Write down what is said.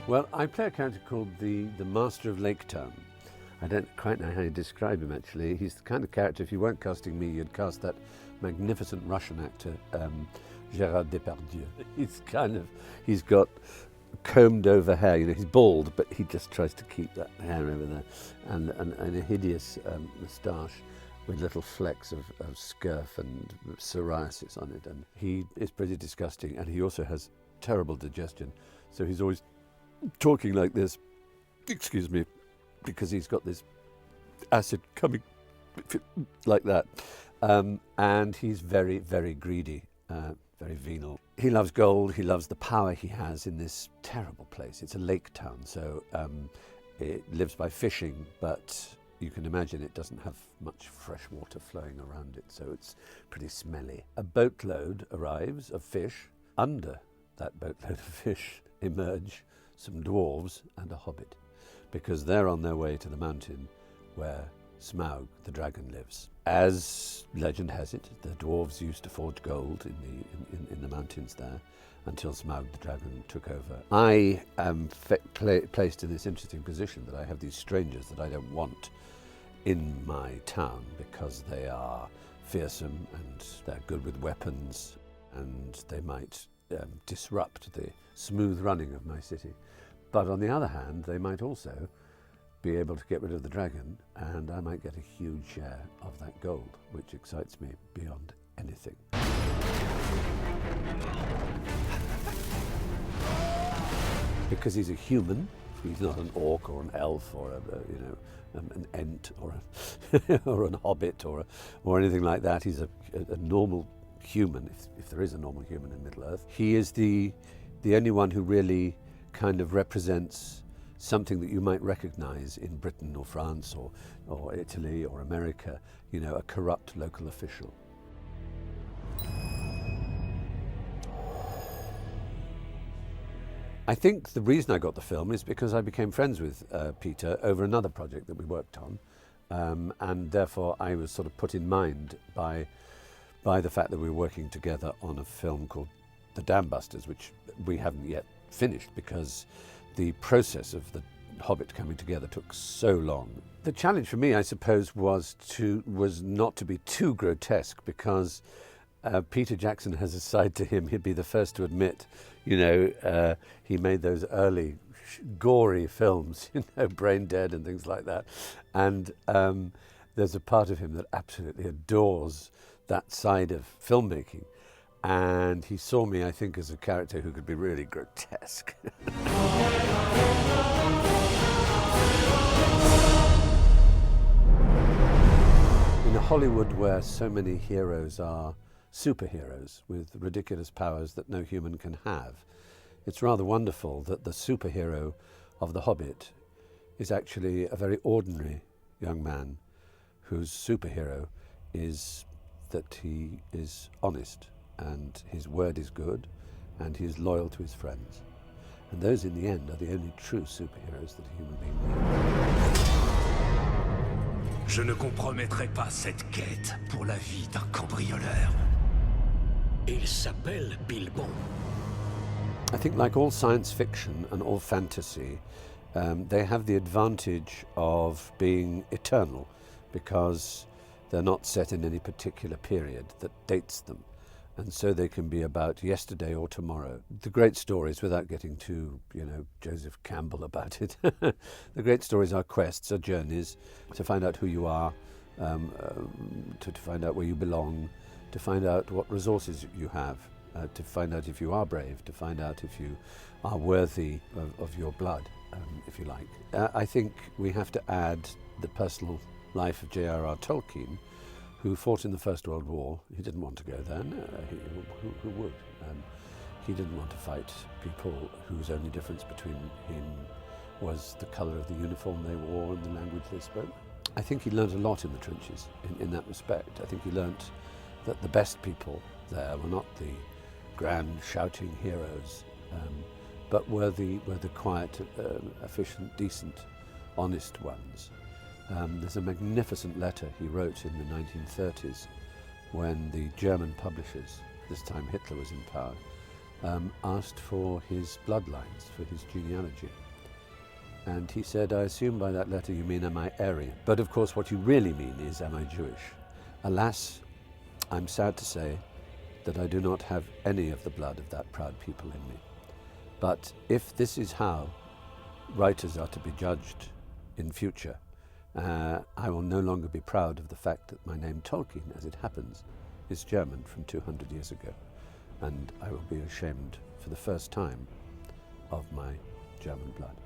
Well, I play a character called the Master of Lake Town. I don't quite know how you describe him, actually. He's the kind of character, if you weren't casting me, you'd cast that magnificent Russian actor, Gérard Depardieu. He's got combed over hair, you know, he's bald, but he just tries to keep that hair over there, and a hideous moustache with little flecks of scurf and psoriasis on it. And he is pretty disgusting, and he also has terrible digestion. So he's always talking like this, excuse me, because he's got this acid coming like that. And he's very, very greedy, very venal. He loves gold, he loves the power he has in this terrible place. It's a lake town, so it lives by fishing, but you can imagine it doesn't have much fresh water flowing around it, so it's pretty smelly. A boatload arrives of fish. Under that boatload of fish emerge some dwarves and a hobbit, because they're on their way to the mountain where Smaug, the dragon, lives. As legend has it, the dwarves used to forge gold in the mountains there until Smaug, the dragon, took over. I am placed in this interesting position that I have these strangers that I don't want in my town because they are fearsome and they're good with weapons and they might disrupt the smooth running of my city. But on the other hand, they might also be able to get rid of the dragon, and I might get a huge share of that gold, which excites me beyond anything. Because he's a human, he's not an orc or an elf or an ent or or an hobbit or anything like that. He's a normal human, if there is a normal human in Middle-earth. He is the only one who really kind of represents something that you might recognize in Britain or France or Italy or America, you know, a corrupt local official. I think the reason I got the film is because I became friends with Peter over another project that we worked on, and therefore I was sort of put in mind by the fact that we were working together on a film called The Dam Busters, which we haven't yet finished because the process of the Hobbit coming together took so long. The challenge for me, I suppose, was not to be too grotesque, because Peter Jackson has a side to him. He'd be the first to admit, you know, he made those early gory films, you know, Brain Dead and things like that. And there's a part of him that absolutely adores that side of filmmaking. And he saw me, I think, as a character who could be really grotesque. In a Hollywood where so many heroes are superheroes with ridiculous powers that no human can have, it's rather wonderful that the superhero of The Hobbit is actually a very ordinary young man whose superhero is that he is honest, and his word is good, and he is loyal to his friends. And those, in the end, are the only true superheroes that a human being needs. Je ne compromettrai pas cette quête pour la vie d'un cambrioleur. Il s'appelle Bilbo. I think, like all science fiction and all fantasy, they have the advantage of being eternal, because they're not set in any particular period that dates them. And so they can be about yesterday or tomorrow. The great stories, without getting too, you know, Joseph Campbell about it, the great stories are quests, are journeys to find out who you are, to find out where you belong, to find out what resources you have, to find out if you are brave, to find out if you are worthy of your blood, if you like. I think we have to add the personal life of J.R.R. Tolkien, who fought in the First World War. He didn't want to go there. No, who would? He didn't want to fight people whose only difference between him was the colour of the uniform they wore and the language they spoke. I think he learned a lot in the trenches in that respect. I think he learned that the best people there were not the grand shouting heroes, but were the quiet, efficient, decent, honest ones. There's a magnificent letter he wrote in the 1930s when the German publishers, this time Hitler was in power, asked for his bloodlines, for his genealogy. And he said, I assume by that letter you mean, am I Aryan? But of course what you really mean is, am I Jewish? Alas, I'm sad to say that I do not have any of the blood of that proud people in me. But if this is how writers are to be judged in future, I will no longer be proud of the fact that my name Tolkien, as it happens, is German from 200 years ago. And I will be ashamed for the first time of my German blood.